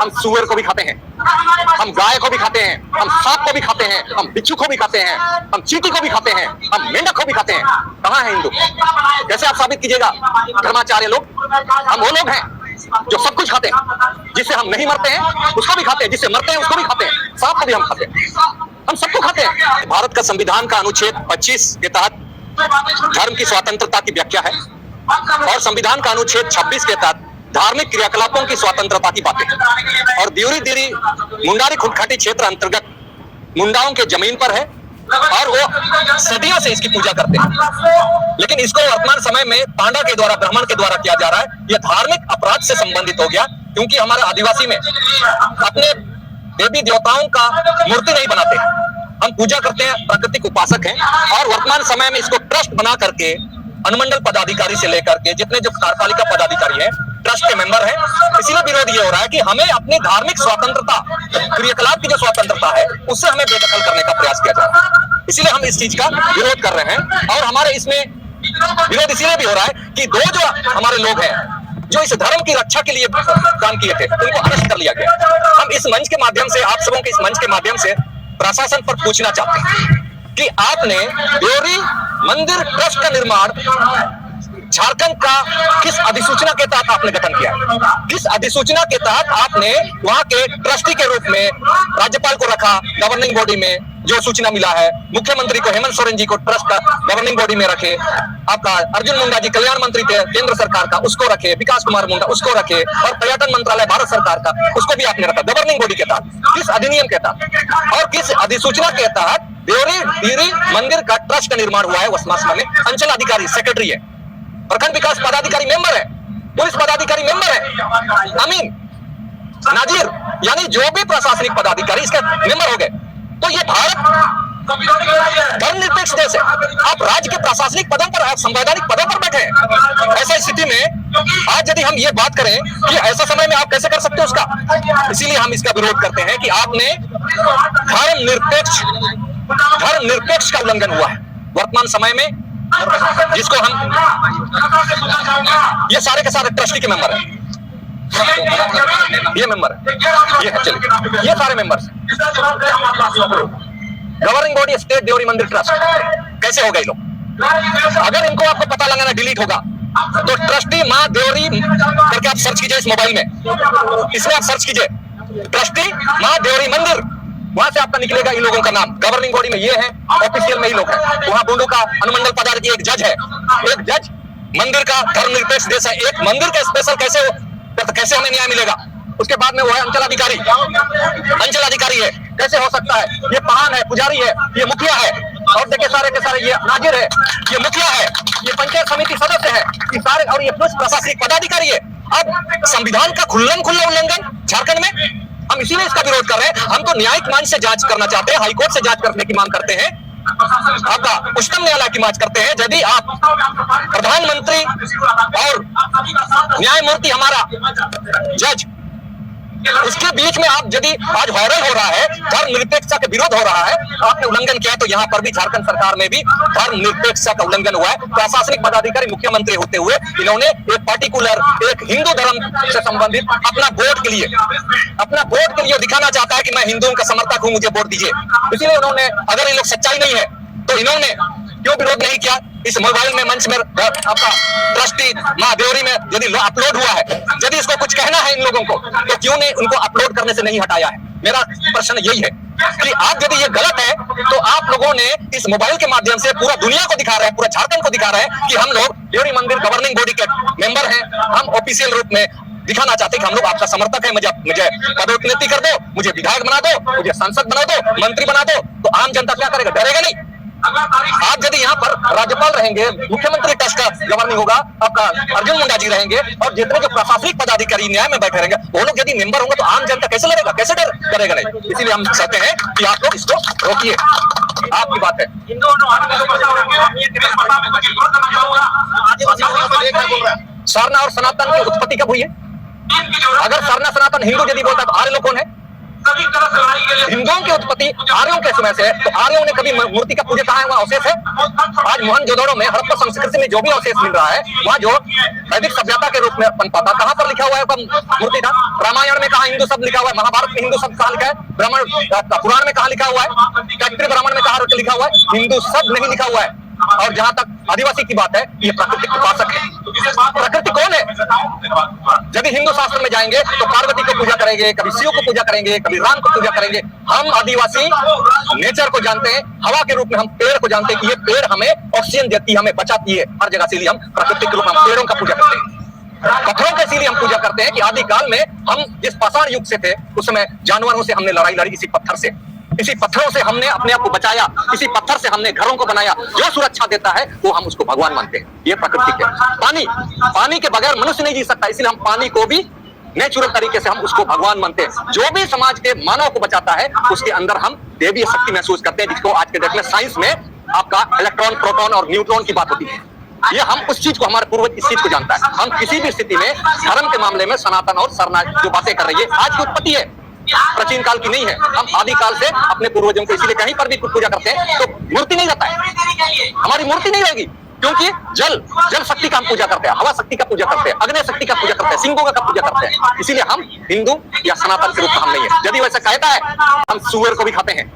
हम सुअर को भी खाते हैं, हम गाय को भी खाते हैं, हम सांप को भी खाते हैं, हम बिच्छू को भी खाते हैं, हम चींटी को भी खाते हैं, हम मेंढक को भी खाते हैं। कहाँ है हिंदू? कैसे आप साबित कीजिएगा धर्माचार्य लोग? हम वो लोग हैं जो सब कुछ खाते हैं, जिससे हम नहीं मरते हैं उसको भी खाते हैं, जिससे मरते हैं उसको भी खाते हैं, सांप को भी हम खाते हैं, हम सबको खाते हैं। भारत का संविधान का अनुच्छेद 25 के तहत धर्म की स्वतंत्रता की व्याख्या है और संविधान का अनुच्छेद 26 के तहत धार्मिक क्रियाकलापों की स्वतंत्रता की बातें हैं। और दियोरी दिरी मुंडारी खुटखाटी क्षेत्र अंतर्गत मुंडाओं के जमीन पर है और वो सदियों से इसकी पूजा करते हैं, लेकिन इसको वर्तमान समय में पांडा के द्वारा, ब्राह्मण के द्वारा किया जा रहा है। यह धार्मिक अपराध से संबंधित हो गया, क्योंकि हमारे आदिवासी में अपने देवी देवताओं का मूर्ति नहीं बनाते, हम पूजा करते हैं, प्राकृतिक उपासक हैं। और वर्तमान समय में इसको ट्रस्ट बना करके अनुमंडल पदाधिकारी से लेकर के जितने जो कार्यपालिका पदाधिकारी हैं, ट्रस्ट के मेंबर हैं, इसीलिए विरोध ये हो रहा है कि हमें अपनी धार्मिक स्वतंत्रता, क्रियाकलाप की जो स्वतंत्रता है, उससे हमें बेदखल करने का प्रयास किया जा रहा है। इसीलिए हम इस चीज का विरोध कर रहे हैं। और हमारे इसमें विरोध इसीलिए भी हो रहा है कि दो जो हमारे लोग हैं जो इस धर्म की रक्षा के लिए काम किए थे, उनको अरेस्ट कर लिया गया। हम इस मंच के माध्यम से, आप सबों के इस मंच के माध्यम से प्रशासन पर पूछना चाहते हैं कि आपने देवरी मंदिर ट्रस्ट का निर्माण झारखंड का किस अधिसूचना के तहत आपने गठन किया? किस अधिसूचना के तहत आपने वहां के ट्रस्टी के रूप में राज्यपाल को रखा गवर्निंग बॉडी में? जो सूचना मिला है, मुख्यमंत्री को, हेमंत सोरेन जी को ट्रस्ट का गवर्निंग बॉडी में रखे, आपका अर्जुन मुंडा जी कल्याण मंत्री थे केंद्र सरकार का, उसको रखे, विकास कुमार मुंडा उसको रखे, और पर्यटन मंत्रालय भारत सरकार का, उसको भी आपने रखा गवर्निंग बॉडी के तहत। किस अधिनियम के तहत और किस अधिसूचना के तहत देवरी दिरी मंदिर का ट्रस्ट का निर्माण हुआ है? वसमासमा में अंचल अधिकारी सेक्रेटरी है, प्रखंड विकास पदाधिकारी मेंबर है, पुलिस पदाधिकारी मेंबर है, अमीन, नाजिर, यानी जो भी प्रशासनिक पदाधिकारी इसके मेंबर हो गए। तो ये भारत धर्मनिरपेक्ष देश है। आप राज्य के प्रशासनिक पदों पर, आप संवैधानिक पदों पर बैठे हैं। ऐसा स्थिति में आज यदि हम ये बात करें कि ऐसा समय में आप कैसे कर सकते हो उसका, इसीलिए हम इसका विरोध करते हैं कि आपने धर्मनिरपेक्ष का उल्लंघन हुआ है वर्तमान समय में, जिसको हम, ये सारे के सारे ट्रस्टी के मेंबर हैं, ये मेंबर है, ये है, चलिए ये सारे members governing body state Devri Mandir trust कैसे हो गए लोग? अगर इनको आपको पता लगाना डिलीट होगा तो ट्रस्टी माँ देवरी करके आप सर्च कीजिए इस मोबाइल में, इसमें आप सर्च कीजिए ट्रस्टी माँ देवरी मंदिर, वहां से आपका निकलेगा इन लोगों का नाम। गवर्निंग बॉडी में ये है, ऑफिशियल में ही लोग हैं। वहां बुंडू का अनुमंडल पदाधिकारी एक जज है, एक जज, मंदिर का धर्मनिरपेक्ष देश है, एक मंदिर का स्पेशल कैसे हमें न्याय मिलेगा? उसके बाद में वो है अंचल अधिकारी है, कैसे हो सकता है? ये पहान है, पुजारी है, ये मुखिया है, और देखिए सारे के सारे, ये नाजिर है, ये मुखिया है, ये पंचायत समिति सदस्य है, ये सारे, और ये पुलिस प्रशासनिक पदाधिकारी है। अब संविधान का खुल्लम खुल्ला उल्लंघन झारखंड में, हम इसीलिए इसका विरोध कर रहे हैं। हम तो न्यायिक मंच से जांच करना चाहते हैं, हाईकोर्ट से जांच करने की मांग करते हैं, आपका उच्चतम न्यायालय की मांग करते हैं। यदि आप प्रधानमंत्री और न्यायमूर्ति हमारा जज, उसके बीच में आप यदि आज वायरल हो रहा है, धर्मनिरपेक्षता के विरोध हो रहा है, आपने उल्लंघन किया है, तो यहाँ पर भी झारखंड सरकार में भी धर्मनिरपेक्षता का उल्लंघन हुआ है। प्रशासनिक पदाधिकारी मुख्यमंत्री होते हुए इन्होंने एक पर्टिकुलर, एक हिंदू धर्म से संबंधित अपना वोट के लिए दिखाना चाहता है कि मैं हिंदुओं का समर्थक हूं, मुझे वोट दीजिए। इसलिए उन्होंने, अगर ये लोग सच्चाई नहीं है तो इन्होंने क्यों विरोध नहीं किया? इस मोबाइल में मंच में आपका ट्रस्टी माँ देवरी में यदि अपलोड हुआ है, यदि इसको कुछ कहना है इन लोगों को, तो क्यों ने उनको अपलोड करने से नहीं हटाया है? मेरा प्रश्न यही है कि आप यदि ये गलत है तो आप लोगों ने इस मोबाइल के माध्यम से पूरा दुनिया को दिखा रहे हैं, पूरा झारखंड को दिखा रहे हैं कि हम लोग देवरी मंदिर गवर्निंग बॉडी के मेंबर हैं, हम ऑफिशियल रूप में दिखाना चाहते हैं कि हम लोग आपका समर्थक है, मुझे पदोन्नति कर दो, मुझे विधायक बना दो, मुझे सांसद बना दो, मंत्री बना दो। तो आम जनता क्या करेगा? डरेगा नहीं। आज यदि यहाँ पर राज्यपाल रहेंगे, मुख्यमंत्री ट्रस्ट का गवर्निंग होगा, आपका अर्जुन मुंडा जी रहेंगे, और जितने जो प्रशासनिक पदाधिकारी न्याय में बैठे रहेंगे, वो लोग यदि मेंबर होंगे तो आम जनता कैसे लड़ेगा? कैसे डरेगा नहीं? इसीलिए हम चाहते हैं कि आप लोग इसको रोकिए। आपकी बात है, सरना और सनातन की उत्पत्ति कब हुई है? अगर सरना सनातन हिंदू यदि बोलता है तो आर्य लोग कौन है? हिंदुओं की उत्पत्ति आर्यों के समय से है, तो आर्यों ने कभी मूर्ति का पूजा कहा है? वहाँ अवशेष है। आज मोहनजोदड़ो में हड़प्पा संस्कृति में जो भी अवशेष मिल रहा है, वहाँ जो वैदिक सभ्यता के रूप में पनपा था, कहाँ पर लिखा हुआ है मूर्ति था? रामायण में कहाँ हिंदू शब्द लिखा हुआ है? महाभारत में हिंदू शब्द कहाँ लिखा है? ब्राह्मण पुराण में कहाँ लिखा हुआ है? तैत्तिरीय ब्राह्मण में कहाँ लिखा हुआ है? हिंदू शब्द नहीं लिखा हुआ है। और जहां तक आदिवासी की बात है, ये प्राकृतिक उपासक है। प्रकृति कौन है? जब हिंदू शास्त्र में जाएंगे तो पार्वती को पूजा करेंगे, कभी शिव को पूजा करेंगे, कभी राम को पूजा करेंगे। हम आदिवासी नेचर को जानते हैं, हवा के रूप में हम पेड़ को जानते हैं कि ये पेड़ हमें ऑक्सीजन देती है, हमें बचाती है हर जगह। इसीलिए हम प्राकृतिक रूप में पेड़ों का पूजा करते हैं। पत्थरों का इसीलिए हम पूजा करते हैं कि आदिकाल में हम जिस पाषाण युग से थे, उस समय जानवरों से हमने लड़ाई लड़ी, इसी पत्थर से, इसी पत्थरों से हमने अपने आप को बचाया, इसी पत्थर से हमने घरों को बनाया। जो सुरक्षा देता है वो हम उसको भगवान मानते हैं। ये प्रकृति है। पानी के बगैर मनुष्य नहीं जी सकता, इसलिए हम पानी को भी नेचुरल तरीके से हम उसको भगवान मानते हैं। जो भी समाज के मानव को बचाता है, उसके अंदर हम देवीय शक्ति महसूस करते हैं, जिसको आज के डेट में साइंस में आपका इलेक्ट्रॉन, प्रोटॉन और न्यूट्रॉन की बात होती है। ये हम उस चीज को, हमारे पूर्वज इस चीज को जानता है। हम किसी भी स्थिति में धर्म के मामले में सनातन और शरणागत जो बातें कर रही है, आज की उत्पत्ति है, प्राचीन काल की नहीं है। हम आदिकाल से अपने पूर्वजों को इसीलिए कहीं पर भी पूजा करते हैं तो मूर्ति नहीं रहता है, हमारी मूर्ति नहीं रहेगी, क्योंकि जल शक्ति का हम पूजा करते हैं, हवा शक्ति का पूजा करते हैं, अग्नि शक्ति का पूजा करते हैं, सिंहों का पूजा करते हैं। इसीलिए हम हिंदू या सनातन के रूप में हम नहीं है। यदि वैसा कहता है, हम सुअर को भी खाते हैं,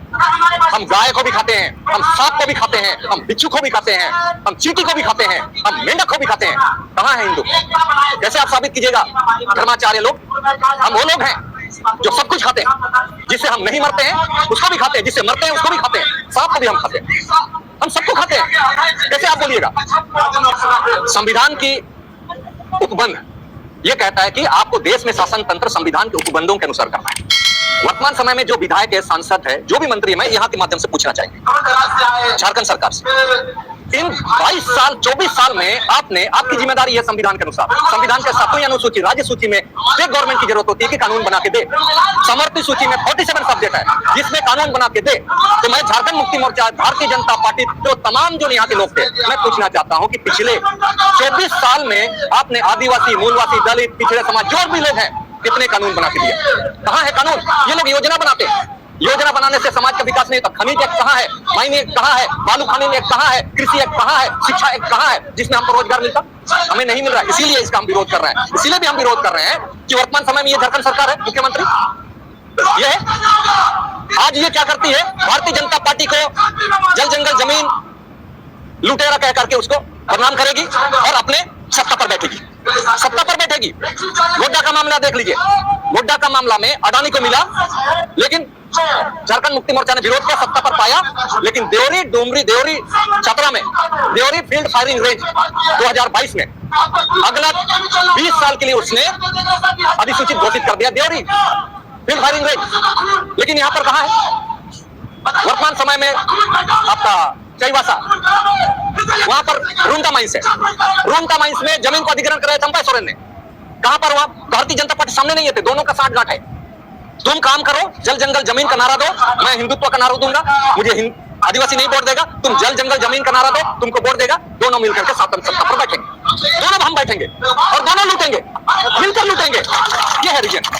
हम गाय को भी खाते हैं, हम सांप को भी खाते हैं, हम बिच्छू को भी खाते हैं, हम चींटी को भी खाते हैं, हम मेंढक को भी खाते हैं। कहाँ है हिंदू? कैसे आप साबित कीजिएगा? धर्माचार्य लोग, हम वो लोग हैं जो सब कुछ खाते हैं। जिससे हम नहीं मरते हैं उसको भी खाते हैं, जिससे मरते हैं उसको भी खाते हैं, सांप को भी हम खाते हैं, हम सबको खाते हैं। कैसे आप बोलिएगा? संविधान की उपबंध ये कहता है कि आपको देश में शासन तंत्र संविधान के उपबंधों के अनुसार करना है। वर्तमान समय में जो विधायक है, सांसद है, जो भी मंत्री है, मैं यहाँ के माध्यम से पूछना चाहेंगे झारखंड सरकार से, इन 22 साल 24 साल में आपकी जिम्मेदारी है संविधान के अनुसार। संविधान के 7वीं अनुसूची राज्य सूची में स्टेट गवर्नमेंट की जरूरत होती है कि कानून बना के दे। समर्पित सूची में 47 सब्जेक्ट है जिसमें कानून बना के दे। तो मैं झारखंड मुक्ति मोर्चा, भारतीय जनता पार्टी, जो तमाम जो यहाँ के लोग थे, मैं पूछना चाहता हूँ कि पिछले 24 साल में आपने आदिवासी, मूलवासी, दलित, पिछड़े समाज, जो भी लोग हैं, कितने कानून बना के दिए? कहाँ है कानून? ये लोग योजना बनाते हैं, योजना बनाने से समाज का विकास नहीं होता। खनिज एक्ट कहाँ है? माइनिंग एक्ट कहाँ है? बालू खनन एक्ट कहाँ है? कृषि एक्ट कहाँ है? शिक्षा एक्ट कहाँ है, जिसमें हमको रोजगार मिलता? हमें नहीं मिल रहा है, इसीलिए इसका हम विरोध कर रहे हैं। इसीलिए भी हम विरोध कर रहे हैं कि वर्तमान समय में ये झारखंड सरकार है, मुख्यमंत्री ये है, आज ये क्या करती है? भारतीय जनता पार्टी को जल जंगल जमीन लुटेरा कह करके उसको बदनाम करेगी और अपने सत्ता पर बैठेगी, सत्ता पर बैठेगी। गोड्डा का मामला देख लीजिए, गोड्डा का मामला में अडानी को मिला, लेकिन झारखंड मुक्ति मोर्चा ने विरोध किया, सत्ता पर पाया। लेकिन देवरी, डुमरी, देवरी छपरा में देवरी फील्ड फायरिंग रेंज 2022 में अगला 20 साल के लिए उसने अधिसूचित घोषित कर दिया, देवरी फील्ड फायरिंग रेंज। लेकिन यहाँ पर कहाँ है? वर्तमान समय में आपका चाईबासा, वहां पर रूंटा माइंस है, रूंटा माइंस में जमीन को अधिग्रहण कराया चंपा सोरेन ने। कहां पर? वहां भारतीय जनता पार्टी सामने नहीं है, दोनों का साठगांठ है। तुम काम करो, जल जंगल जमीन का नारा दो, मैं हिंदुत्व का नारा दूंगा, मुझे आदिवासी नहीं वोट देगा। तुम जल जंगल जमीन का नारा दो, तुमको वोट देगा, दोनों मिलकर के साथ सत्ता पर बैठेंगे, दोनों हम बैठेंगे और दोनों लूटेंगे, मिलकर लूटेंगे। ये है रीजन।